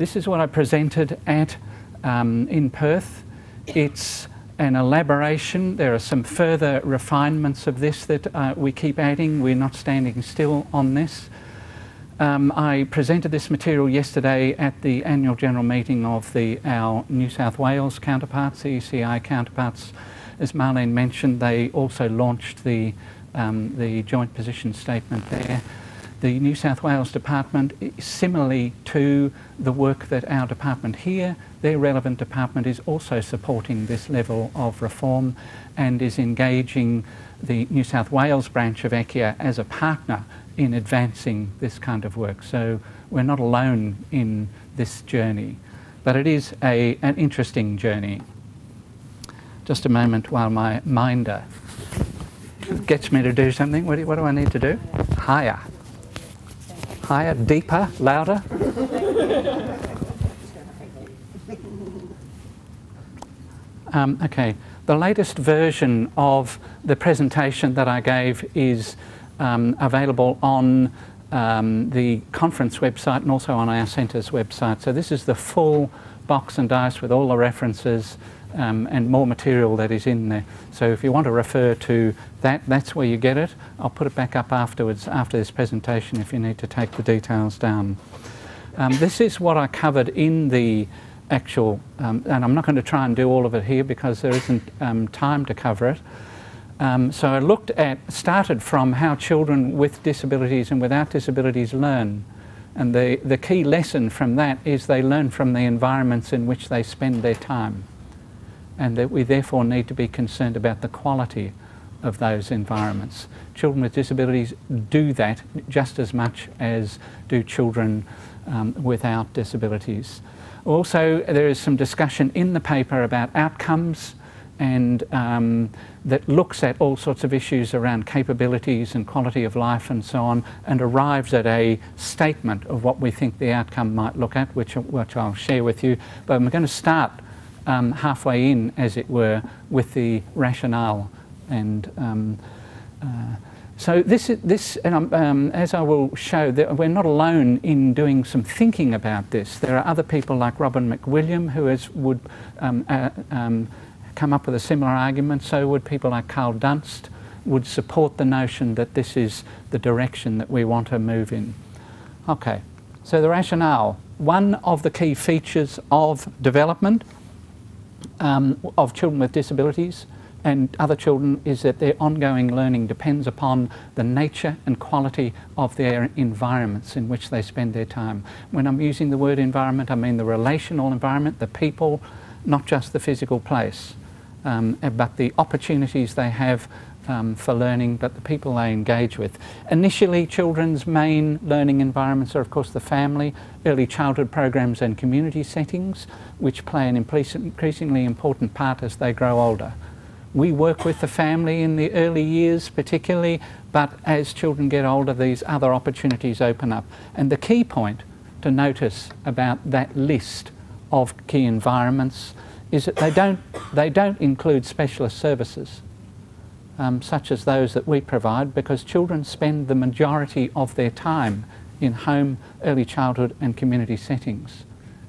This is what I presented at in Perth. It's an elaboration. There are some further refinements of this that we keep adding. We're not standing still on this. I presented this material yesterday at the annual general meeting of our New South Wales counterparts, the ECIA counterparts. As Marlene mentioned, they also launched the joint position statement there. The New South Wales Department, similarly to the work that our department here, their relevant department is also supporting this level of reform and is engaging the New South Wales branch of ECIA as a partner in advancing this kind of work. So we're not alone in this journey, but it is an interesting journey. Just a moment while my minder gets me to do something. What do I need to do? Higher. Higher, deeper, louder. Okay, the latest version of the presentation that I gave is available on the conference website and also on our centre's website. So this is the full box and dice with all the references and more material that is in there. So if you want to refer to that, that's where you get it. I'll put it back up afterwards, after this presentation, if you need to take the details down. This is what I covered in the actual, and I'm not going to try and do all of it here because there isn't time to cover it. So I started from how children with disabilities and without disabilities learn. And the key lesson from that is they learn from the environments in which they spend their time, and that we therefore need to be concerned about the quality of those environments. Children with disabilities do that just as much as do children without disabilities. Also, there is some discussion in the paper about outcomes, and that looks at all sorts of issues around capabilities and quality of life and so on, and arrives at a statement of what we think the outcome might look at, which I'll share with you. But I'm going to start halfway in, as it were, with the rationale. And so as I will show, that we're not alone in doing some thinking about this. There are other people like Robin McWilliam who would come up with a similar argument. So would people like Carl Dunst would support the notion that this is the direction that we want to move in. Okay, so the rationale. One of the key features of development of children with disabilities and other children is that their ongoing learning depends upon the nature and quality of their environments in which they spend their time. When I'm using the word environment, I mean the relational environment, the people, not just the physical place, but the opportunities they have for learning, but the people they engage with. Initially, children's main learning environments are, of course, the family, early childhood programs and community settings, which play an increasingly important part as they grow older. We work with the family in the early years particularly, but as children get older, these other opportunities open up. And the key point to notice about that list of key environments is that they don't include specialist services, such as those that we provide, because children spend the majority of their time in home, early childhood and community settings,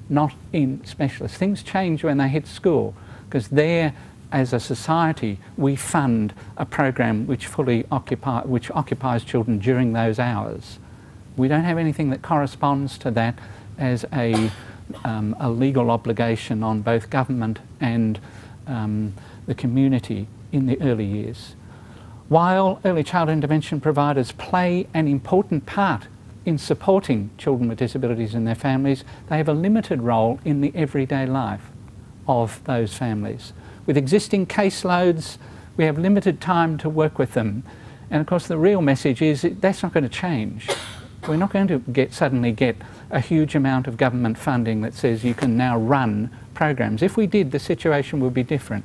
not in specialists. Things change when they hit school, because there, as a society, we fund a program which occupies children during those hours. We don't have anything that corresponds to that as a legal obligation on both government and the community in the early years. While early childhood intervention providers play an important part in supporting children with disabilities and their families, they have a limited role in the everyday life of those families. With existing caseloads, we have limited time to work with them. And of course the real message is that that's not going to change. We're not going to suddenly get a huge amount of government funding that says you can now run programs. If we did, the situation would be different.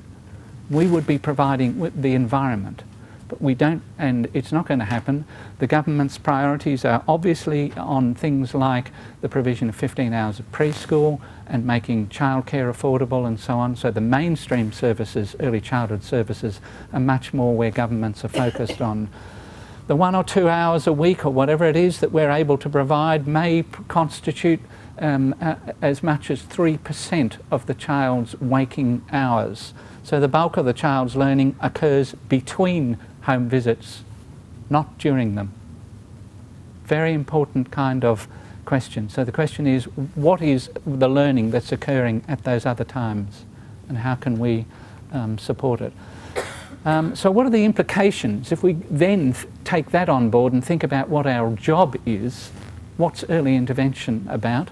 We would be providing the environment, but we don't, and it's not going to happen. The government's priorities are obviously on things like the provision of 15 hours of preschool and making childcare affordable and so on. So the mainstream services, early childhood services, are much more where governments are focused on. The 1 or 2 hours a week or whatever it is that we're able to provide may constitute as much as 3% of the child's waking hours. So the bulk of the child's learning occurs between home visits, not during them. Very important kind of question. So the question is, what is the learning that's occurring at those other times, and how can we support it? So what are the implications if we then take that on board and think about what our job is? What's early intervention about?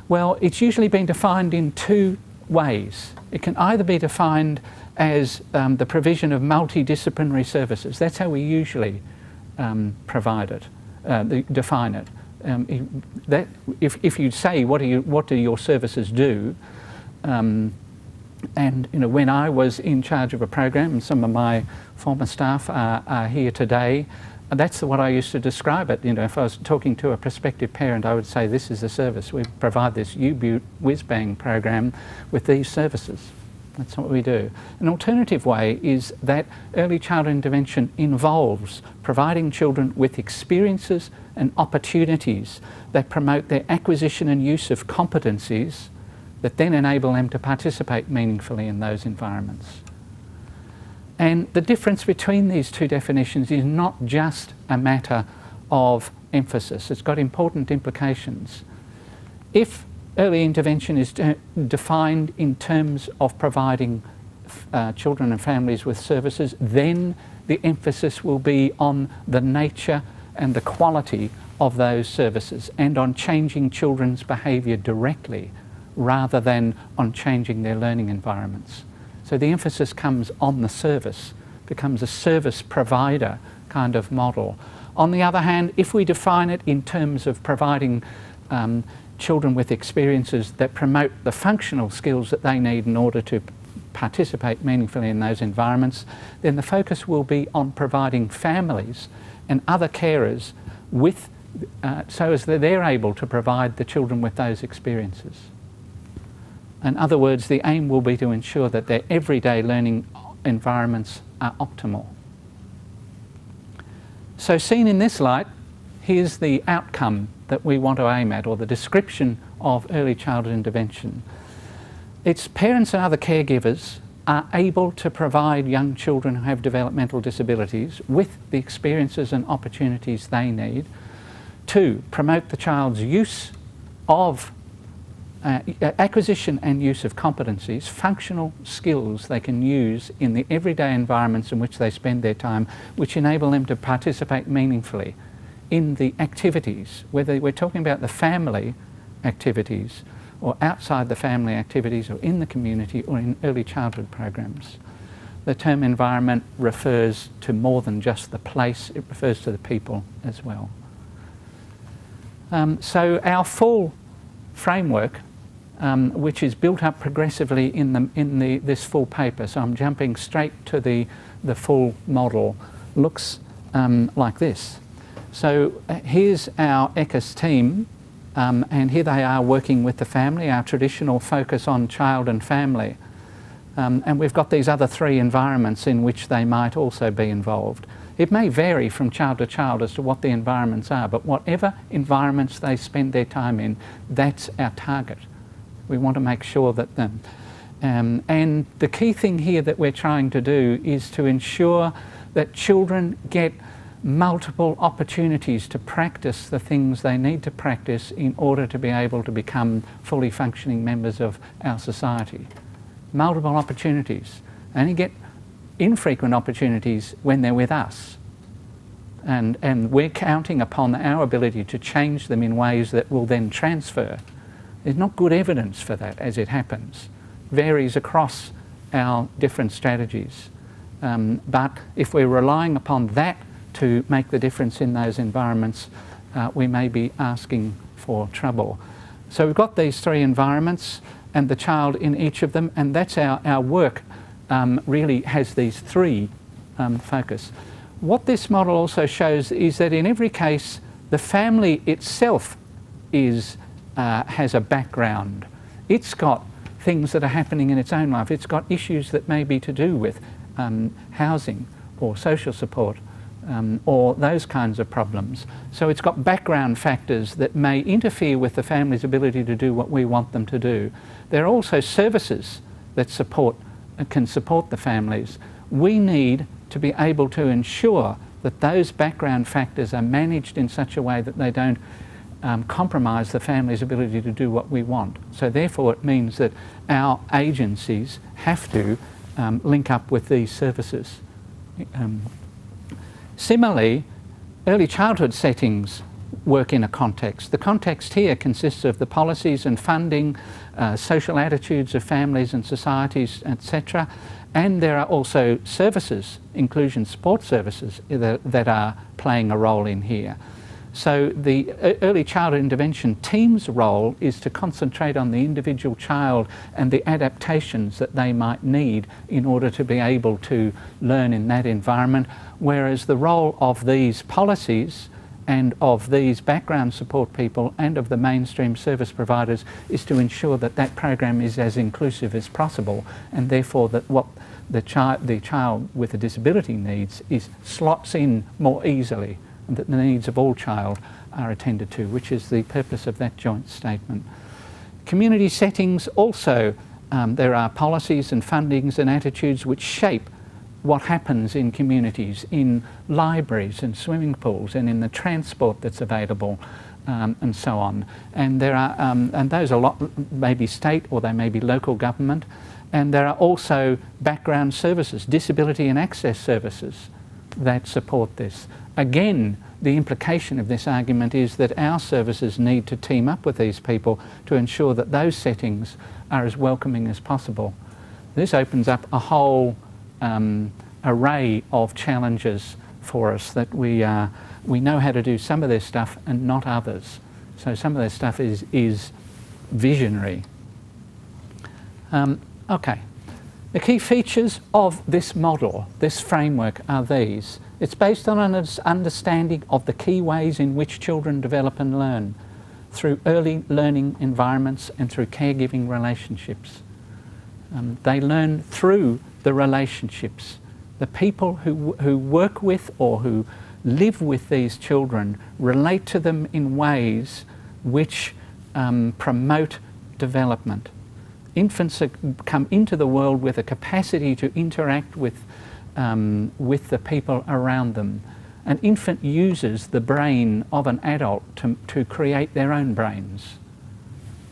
Well, it's usually been defined in two ways. It can either be defined as the provision of multidisciplinary services. That's how we usually provide it, define it. If you say what do your services do, and when I was in charge of a program, and some of my former staff are here today, that's what I used to describe it. If I was talking to a prospective parent, I would say, this is the service. We provide this U-Butte whiz-bang program with these services. That's what we do. An alternative way is that early childhood intervention involves providing children with experiences and opportunities that promote their acquisition and use of competencies that then enable them to participate meaningfully in those environments. And the difference between these two definitions is not just a matter of emphasis. It's got important implications. If early intervention is defined in terms of providing children and families with services, then the emphasis will be on the nature and the quality of those services and on changing children's behaviour directly rather than on changing their learning environments. So the emphasis comes on the service, becomes a service provider kind of model. On the other hand, if we define it in terms of providing children with experiences that promote the functional skills that they need in order to participate meaningfully in those environments, then the focus will be on providing families and other carers with, so as that they're able to provide the children with those experiences. In other words, the aim will be to ensure that their everyday learning environments are optimal. So seen in this light, here's the outcome that we want to aim at, or the description of early childhood intervention. It's parents and other caregivers are able to provide young children who have developmental disabilities with the experiences and opportunities they need to promote the child's use of acquisition and use of competencies, functional skills they can use in the everyday environments in which they spend their time, which enable them to participate meaningfully in the activities, whether we're talking about the family activities or outside the family activities or in the community or in early childhood programs. The term environment refers to more than just the place, it refers to the people as well. So our full framework, which is built up progressively in this full paper, so I'm jumping straight to the full model, looks like this. So here's our ECIS team, and here they are working with the family, our traditional focus on child and family. And we've got these other three environments in which they might also be involved. It may vary from child to child as to what the environments are, but whatever environments they spend their time in, that's our target. We want to make sure that them. And the key thing here that we're trying to do is to ensure that children get multiple opportunities to practice the things they need to practice in order to be able to become fully functioning members of our society. Multiple opportunities. They only get infrequent opportunities when they're with us. And we're counting upon our ability to change them in ways that will then transfer. There's not good evidence for that as it happens. Varies across our different strategies. But if we're relying upon that to make the difference in those environments, we may be asking for trouble. So we've got these three environments and the child in each of them, and that's our work really has these three focus. What this model also shows is that in every case, the family itself has a background. It's got things that are happening in its own life. It's got issues that may be to do with housing or social support or those kinds of problems. So it's got background factors that may interfere with the family's ability to do what we want them to do. There are also services that can support the families. We need to be able to ensure that those background factors are managed in such a way that they don't compromise the family's ability to do what we want. So therefore it means that our agencies have to link up with these services. Similarly, early childhood settings work in a context. The context here consists of the policies and funding, social attitudes of families and societies, etc. And there are also services, inclusion support services, that are playing a role in here. So the early childhood intervention team's role is to concentrate on the individual child and the adaptations that they might need in order to be able to learn in that environment, whereas the role of these policies and of these background support people and of the mainstream service providers is to ensure that that program is as inclusive as possible, and therefore that what the child with a disability needs slots in more easily, and that the needs of all child are attended to, which is the purpose of that joint statement. Community settings also, there are policies and fundings and attitudes which shape what happens in communities, in libraries and swimming pools and in the transport that's available, and so on. And there are, and those are maybe state or they may be local government. And there are also background services, disability and access services that support this. Again, the implication of this argument is that our services need to team up with these people to ensure that those settings are as welcoming as possible. This opens up a whole array of challenges for us, that we know how to do some of this stuff and not others. So some of this stuff is visionary. Okay, the key features of this model, this framework, are these. It's based on an understanding of the key ways in which children develop and learn, through early learning environments and through caregiving relationships. They learn through the relationships. The people who work with or who live with these children relate to them in ways which promote development. Infants come into the world with a capacity to interact with the people around them. An infant uses the brain of an adult to create their own brains.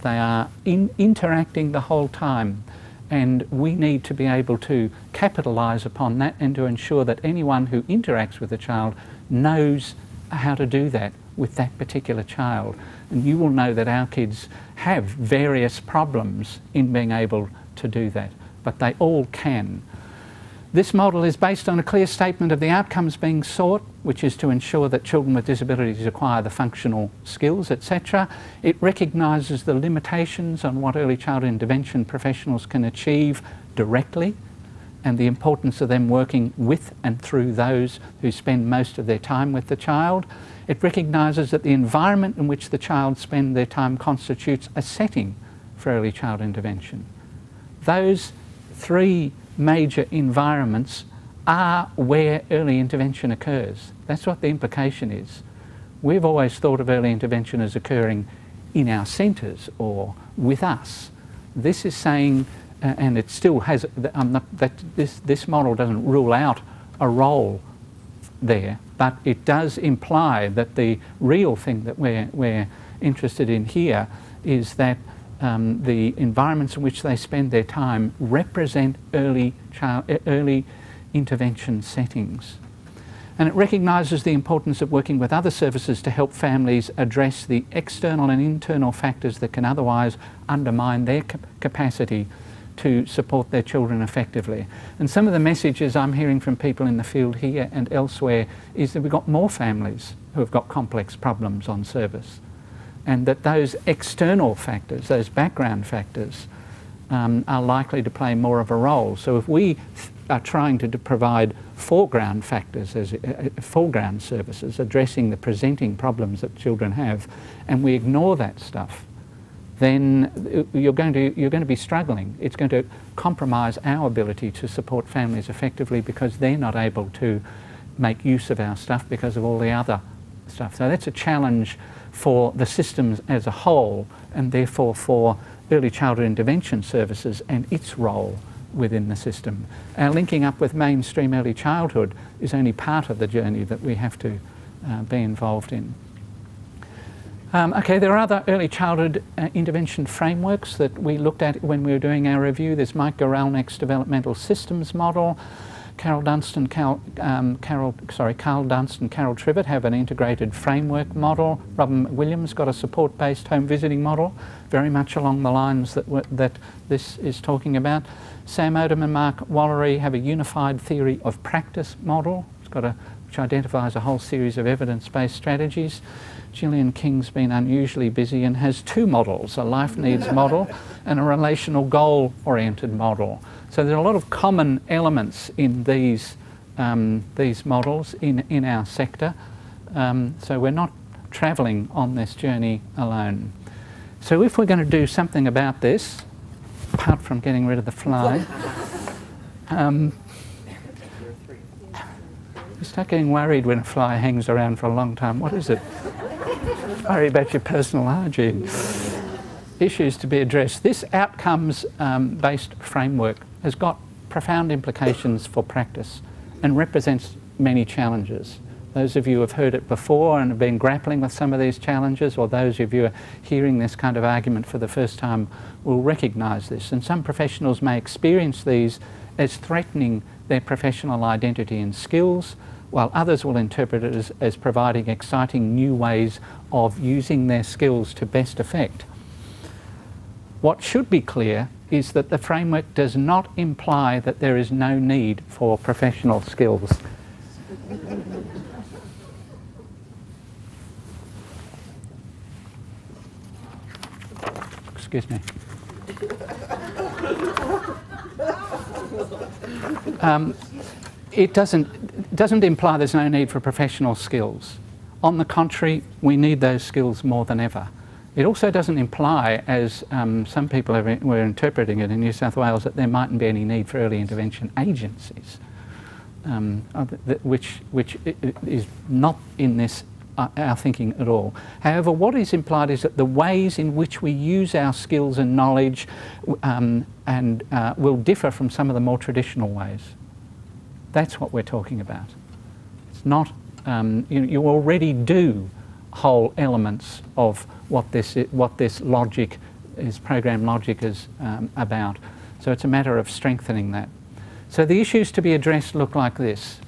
They are interacting the whole time, and we need to be able to capitalise upon that and to ensure that anyone who interacts with a child knows how to do that with that particular child. And you will know that our kids have various problems in being able to do that, but they all can. This model is based on a clear statement of the outcomes being sought, which is to ensure that children with disabilities acquire the functional skills, etc. It recognises the limitations on what early childhood intervention professionals can achieve directly, and the importance of them working with and through those who spend most of their time with the child. It recognises that the environment in which the child spends their time constitutes a setting for early child intervention. Those three major environments are where early intervention occurs. That's what the implication is. We've always thought of early intervention as occurring in our centres or with us. This is saying, and it still has, this model doesn't rule out a role there, but it does imply that the real thing that we're interested in here is that the environments in which they spend their time represent early intervention settings. And it recognises the importance of working with other services to help families address the external and internal factors that can otherwise undermine their capacity to support their children effectively. And some of the messages I'm hearing from people in the field here and elsewhere is that we've got more families who have got complex problems on service, and that those external factors, those background factors, are likely to play more of a role. So if we are trying to provide foreground factors, as foreground services addressing the presenting problems that children have, and we ignore that stuff, then you're going to be struggling. It's going to compromise our ability to support families effectively, because they're not able to make use of our stuff because of all the other stuff. So that's a challenge for the systems as a whole, and therefore for early childhood intervention services and its role within the system. Our linking up with mainstream early childhood is only part of the journey that we have to be involved in. Okay, there are other early childhood intervention frameworks that we looked at when we were doing our review. There's Mike Goralnick's developmental systems model. Carl Dunst and Carl Trivett have an integrated framework model. Robin Williams got a support-based home visiting model, very much along the lines that this is talking about. Sam Odom and Mark Wallery have a unified theory of practice model. Which identifies a whole series of evidence-based strategies. Gillian King's been unusually busy and has two models, a life needs model and a relational goal-oriented model. So there are a lot of common elements in these models in our sector. So we're not travelling on this journey alone. So if we're going to do something about this, apart from getting rid of the fly, you start getting worried when a fly hangs around for a long time. What is it? Worry about your personal hygiene. Issues to be addressed. This outcomes-based framework has got profound implications for practice and represents many challenges. Those of you who have heard it before and have been grappling with some of these challenges, or those of you who are hearing this kind of argument for the first time, will recognise this. And some professionals may experience these as threatening their professional identity and skills, while others will interpret it as providing exciting new ways of using their skills to best effect. What should be clear is that the framework does not imply that there is no need for professional skills. Excuse me. It doesn't imply there's no need for professional skills. On the contrary, we need those skills more than ever. It also doesn't imply, as some people were interpreting it in New South Wales, that there mightn't be any need for early intervention agencies, which is not in this our thinking at all. However, what is implied is that the ways in which we use our skills and knowledge will differ from some of the more traditional ways. That's what we're talking about. It's not, you already do whole elements of what this logic is, program logic is about. So it's a matter of strengthening that. So the issues to be addressed look like this.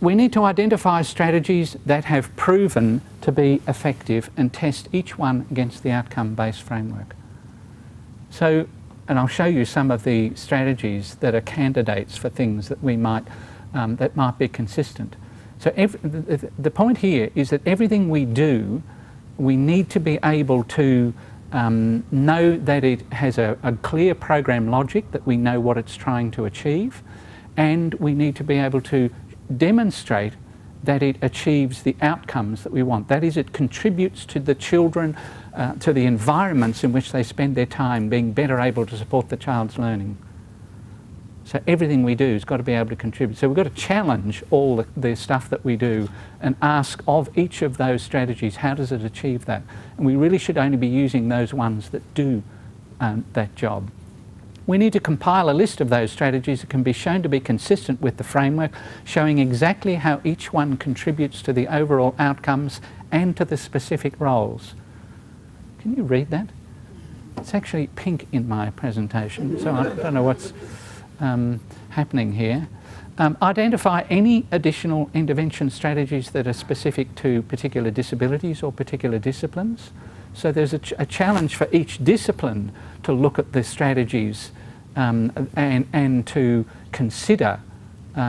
We need to identify strategies that have proven to be effective and test each one against the outcome-based framework. So, and I'll show you some of the strategies that are candidates for things that we might, that might be consistent. So the point here is that everything we do, we need to be able to know that it has a clear program logic, that we know what it's trying to achieve, and we need to be able to demonstrate that it achieves the outcomes that we want. That is, it contributes to the children, to the environments in which they spend their time, being better able to support the child's learning. So everything we do has got to be able to contribute. So we've got to challenge all the stuff that we do and ask of each of those strategies, how does it achieve that? And we really should only be using those ones that do that job. We need to compile a list of those strategies that can be shown to be consistent with the framework, showing exactly how each one contributes to the overall outcomes and to the specific roles. Can you read that? It's actually pink in my presentation, so I don't know what's happening here. Identify any additional intervention strategies that are specific to particular disabilities or particular disciplines. So there's a challenge for each discipline to look at the strategies and to consider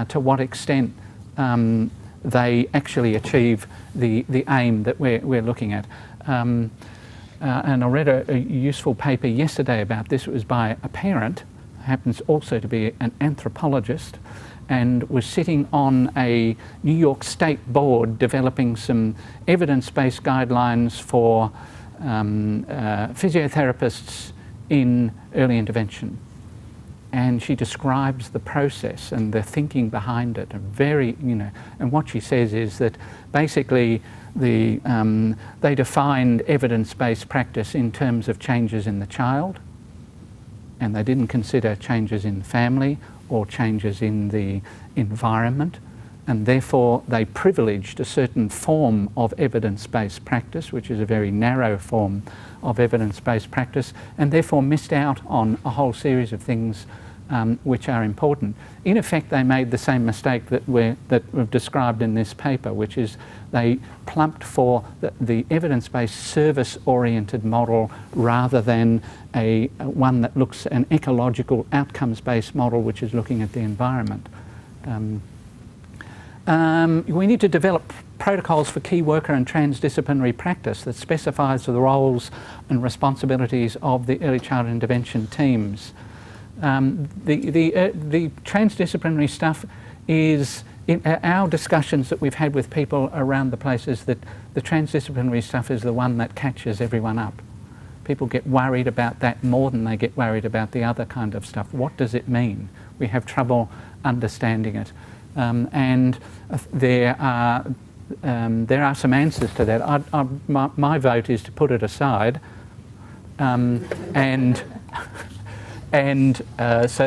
to what extent they actually achieve the aim that we're looking at. And I read a useful paper yesterday about this. It was by a parent, happens also to be an anthropologist, and was sitting on a New York State board developing some evidence-based guidelines for physiotherapists in early intervention. and she describes the process and the thinking behind it. And what she says is that basically they defined evidence-based practice in terms of changes in the child, and they didn't consider changes in the family or changes in the environment, and therefore they privileged a certain form of evidence-based practice, which is a very narrow form of evidence-based practice, and therefore missed out on a whole series of things which are important. In effect, they made the same mistake that we've described in this paper, which is they plumped for the evidence-based service-oriented model rather than one that looks an ecological outcomes-based model, which is looking at the environment. We need to develop protocols for key worker and transdisciplinary practice that specifies the roles and responsibilities of the early childhood intervention teams. The transdisciplinary stuff is, in our discussions that we've had with people around the place, is that the transdisciplinary stuff is the one that catches everyone up. People get worried about that more than they get worried about the other kind of stuff. What does it mean? We have trouble understanding it. And there are some answers to that. My vote is to put it aside so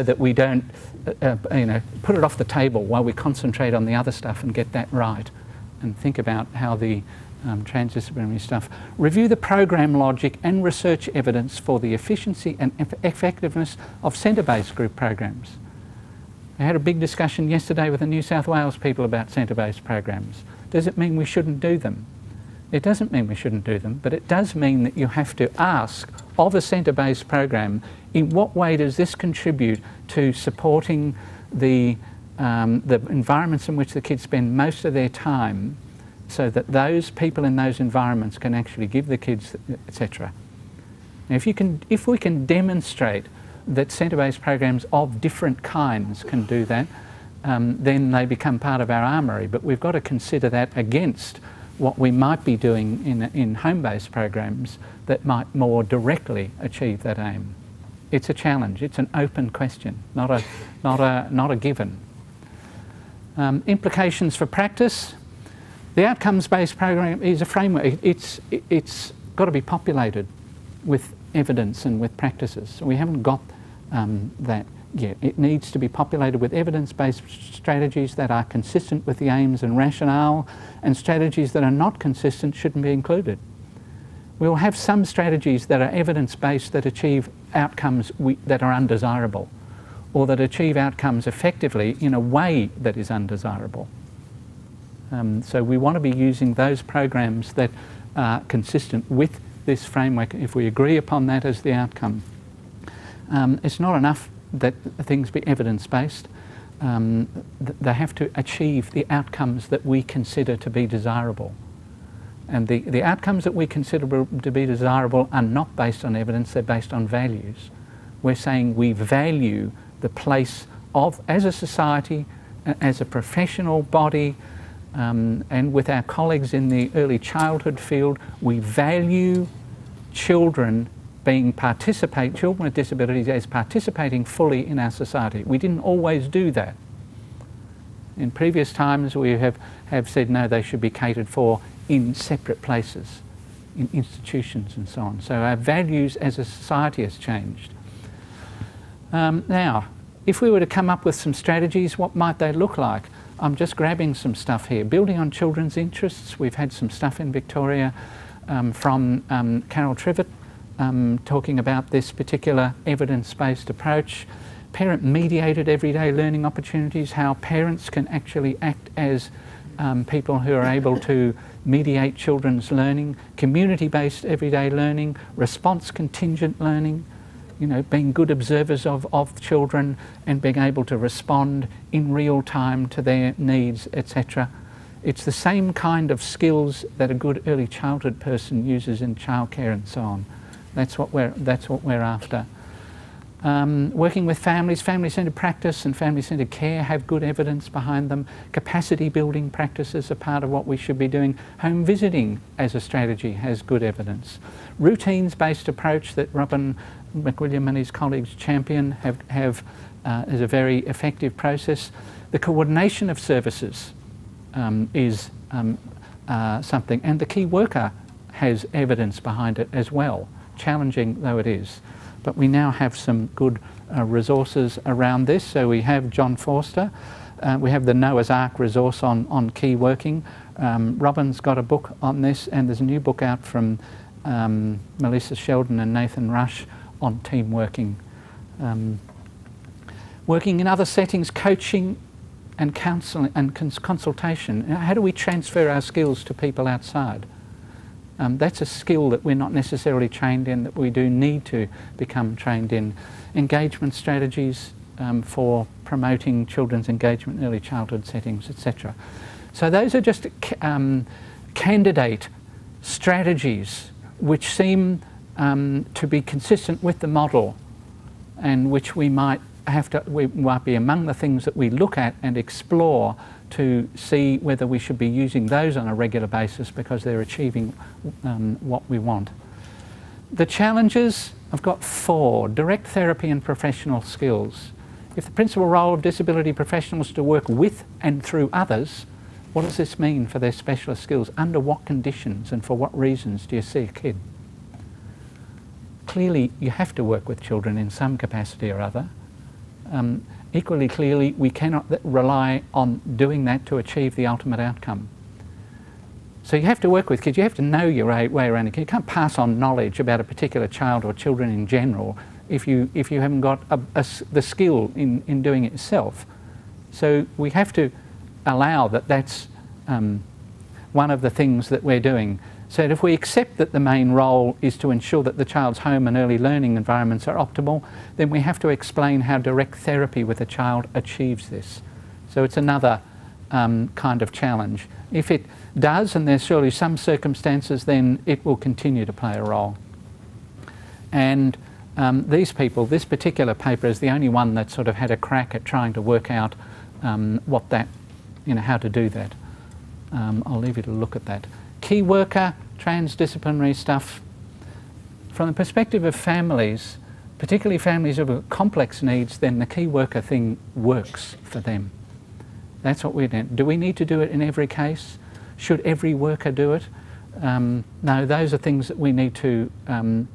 that we don't put it off the table while we concentrate on the other stuff and get that right and think about how the transdisciplinary stuff. Review the program logic and research evidence for the efficiency and effectiveness of centre-based group programs. I had a big discussion yesterday with the New South Wales people about centre-based programs. Does it mean we shouldn't do them? It doesn't mean we shouldn't do them, but it does mean that you have to ask of a centre-based program, in what way does this contribute to supporting the environments in which the kids spend most of their time, so that those people in those environments can actually give the kids, etc. Now, if we can demonstrate that centre-based programs of different kinds can do that, then they become part of our armoury. But we've got to consider that against what we might be doing in home-based programs that might more directly achieve that aim. It's a challenge. It's an open question, not a given. Implications for practice. The outcomes-based program is a framework. It's got to be populated with evidence and with practices. So we haven't got that yet. It needs to be populated with evidence-based strategies that are consistent with the aims and rationale, and strategies that are not consistent shouldn't be included. We'll have some strategies that are evidence-based that achieve outcomes that are undesirable, or that achieve outcomes effectively in a way that is undesirable. So we want to be using those programs that are consistent with this framework if we agree upon that as the outcome. It's not enough that things be evidence-based. They have to achieve the outcomes that we consider to be desirable. And the outcomes that we consider to be desirable are not based on evidence, they're based on values. We're saying we value the place of, as a society, as a professional body, and with our colleagues in the early childhood field, we value children children with disabilities as participating fully in our society. We didn't always do that. In previous times we have said no, they should be catered for in separate places, in institutions and so on. So our values as a society has changed. Now, if we were to come up with some strategies, what might they look like? I'm just grabbing some stuff here. Building on children's interests. We've had some stuff in Victoria from Carol Trivett talking about this particular evidence-based approach. Parent-mediated everyday learning opportunities, how parents can actually act as people who are able to mediate children's learning. Community-based everyday learning, response contingent learning, being good observers of children and being able to respond in real time to their needs, etc. It's the same kind of skills that a good early childhood person uses in childcare and so on. That's what we're after. Working with families, family-centred practice and family-centred care have good evidence behind them. Capacity building practices are part of what we should be doing. Home visiting as a strategy has good evidence. Routines-based approach that Robin McWilliam and his colleagues champion have is a very effective process. The coordination of services is something, and the key worker has evidence behind it as well, challenging though it is. But we now have some good resources around this. So we have John Forster, we have the Noah's Ark resource on key working. Robin's got a book on this, and there's a new book out from Melissa Sheldon and Nathan Rush on team working. Working in other settings, coaching and counselling and consultation. How do we transfer our skills to people outside? That's a skill that we're not necessarily trained in, that we do need to become trained in. Engagement strategies for promoting children's engagement in early childhood settings, etc. So those are just candidate strategies which seem to be consistent with the model, and which we might be among the things that we look at and explore to see whether we should be using those on a regular basis because they're achieving what we want. The challenges, I've got 4: direct therapy and professional skills. If the principal role of disability professionals is to work with and through others, what does this mean for their specialist skills? Under what conditions and for what reasons do you see a kid? Clearly, you have to work with children in some capacity or other. Equally clearly, we cannot rely on doing that to achieve the ultimate outcome. So you have to work with kids, you have to know your way around a kid. You can't pass on knowledge about a particular child or children in general if you haven't got the skill in doing it yourself. So we have to allow that that's one of the things that we're doing. So if we accept that the main role is to ensure that the child's home and early learning environments are optimal, then we have to explain how direct therapy with a child achieves this. So it's another kind of challenge. If it does, and there's surely some circumstances, then it will continue to play a role. And these people, this particular paper is the only one that sort of had a crack at trying to work out what that, how to do that. I'll leave you to look at that. Key worker, transdisciplinary stuff. From the perspective of families, particularly families with complex needs, then the key worker thing works for them. That's what we do. Do we need to do it in every case? Should every worker do it? No, those are things that we need to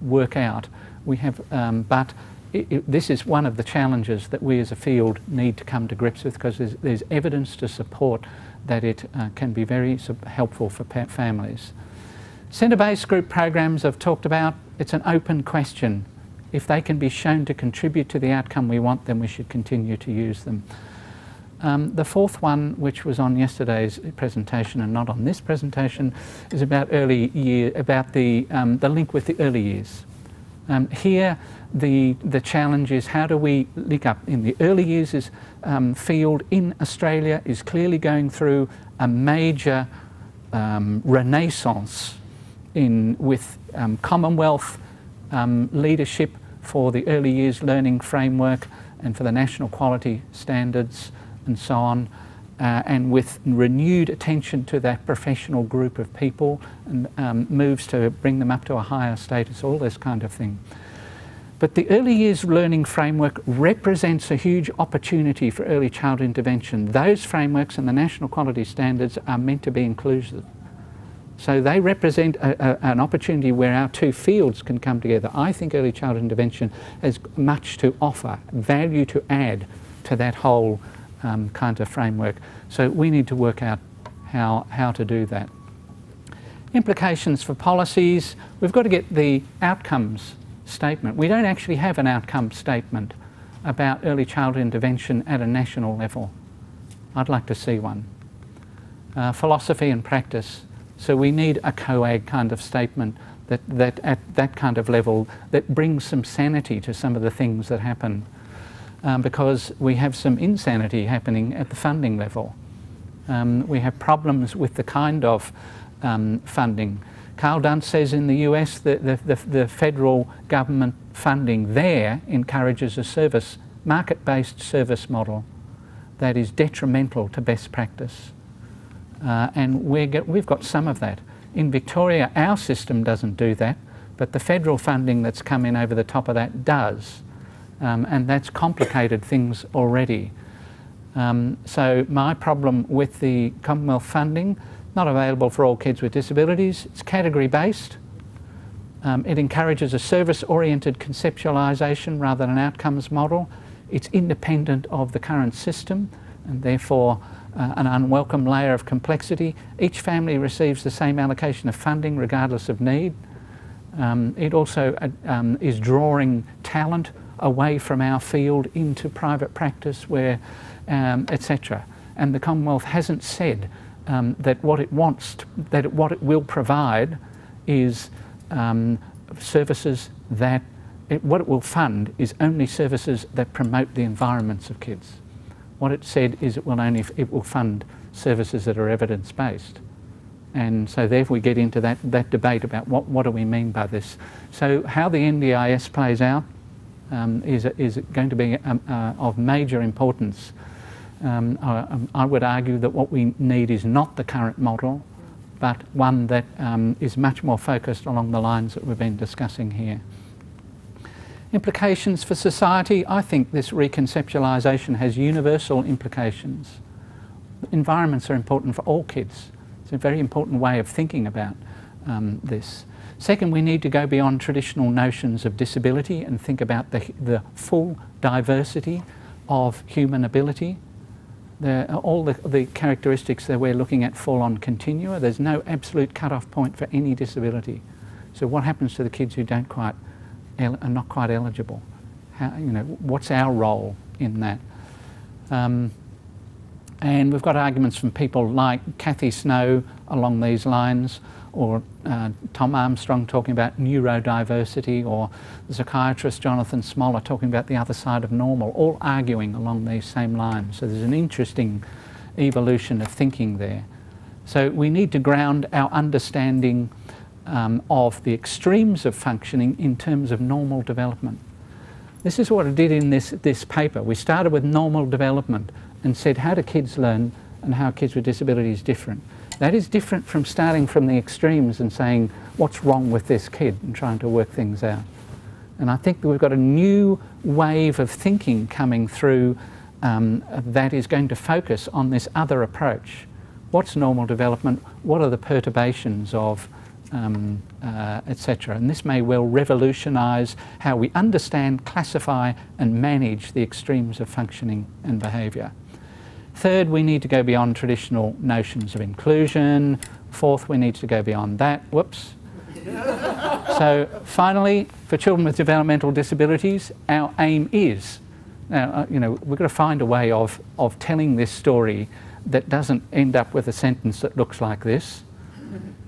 work out. We have, but this is one of the challenges that we as a field need to come to grips with, because there's evidence to support that it can be very helpful for families. Centre-based group programs I've talked about. It's an open question. If they can be shown to contribute to the outcome we want, then we should continue to use them. The fourth one, which was on yesterday's presentation and not on this presentation, is about early year, about the link with the early years. Here, the challenge is, how do we link up? In the early years, field in Australia is clearly going through a major renaissance with Commonwealth leadership for the early years learning framework and for the national quality standards and so on, and with renewed attention to that professional group of people and moves to bring them up to a higher status, all this kind of thing. But the early years learning framework represents a huge opportunity for early childhood intervention. Those frameworks and the national quality standards are meant to be inclusive. So they represent an opportunity where our two fields can come together. I think early childhood intervention has much to offer, value to add to that whole kind of framework. So we need to work out how to do that. Implications for policies. We've got to get the outcomes statement. We don't actually have an outcome statement about early childhood intervention at a national level. I'd like to see one. Philosophy and practice. So we need a COAG kind of statement that at that kind of level that brings some sanity to some of the things that happen, because we have some insanity happening at the funding level. We have problems with the kind of funding. Carl Dunst says in the US that the federal government funding there encourages a market-based service model that is detrimental to best practice. And we've got some of that. In Victoria, our system doesn't do that, but the federal funding that's come in over the top of that does. and that's complicated things already. So my problem with the Commonwealth funding, not available for all kids with disabilities, it's category based. It encourages a service-oriented conceptualisation rather than an outcomes model. It's independent of the current system and therefore an unwelcome layer of complexity. Each family receives the same allocation of funding regardless of need. It also is drawing talent away from our field into private practice where, etc. And the Commonwealth hasn't said that what it wants, what it will provide is services that, what it will fund is only services that promote the environments of kids. What it said is it will fund services that are evidence-based. And so therefore we get into that debate about what do we mean by this. So how the NDIS plays out is going to be of major importance. I would argue that what we need is not the current model, but one that is much more focused along the lines that we've been discussing here. Implications for society. I think this reconceptualisation has universal implications. Environments are important for all kids. It's a very important way of thinking about this. Second, we need to go beyond traditional notions of disability and think about the full diversity of human ability. All the characteristics that we're looking at fall on continua. There's no absolute cut-off point for any disability. So what happens to the kids who are not quite eligible? What's our role in that? And we've got arguments from people like Cathy Snow along these lines, or Tom Armstrong talking about neurodiversity, or the psychiatrist Jonathan Smoller talking about the other side of normal, all arguing along these same lines. So there's an interesting evolution of thinking there. So we need to ground our understanding of the extremes of functioning in terms of normal development. This is what I did in this paper. We started with normal development and said, how do kids learn and how kids with disabilities is different. That is different from starting from the extremes and saying, what's wrong with this kid, and trying to work things out. And I think that we've got a new wave of thinking coming through that is going to focus on this other approach. What's normal development? What are the perturbations of etc. And this may well revolutionise how we understand, classify and manage the extremes of functioning and behaviour. Third, we need to go beyond traditional notions of inclusion. Fourth, we need to go beyond that. Whoops. So finally, for children with developmental disabilities, our aim is, now, we've got to find a way of telling this story that doesn't end up with a sentence that looks like this.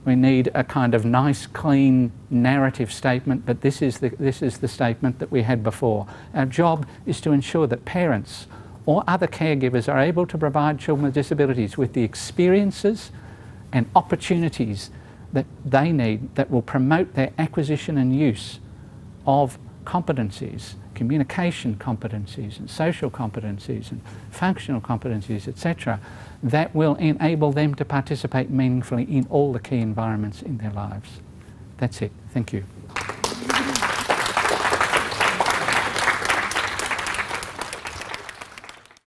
We need a kind of nice, clean narrative statement, but this is the statement that we had before. Our job is to ensure that parents or other caregivers are able to provide children with disabilities with the experiences and opportunities that they need that will promote their acquisition and use of competencies, communication competencies and social competencies and functional competencies, etc., that will enable them to participate meaningfully in all the key environments in their lives. That's it. Thank you.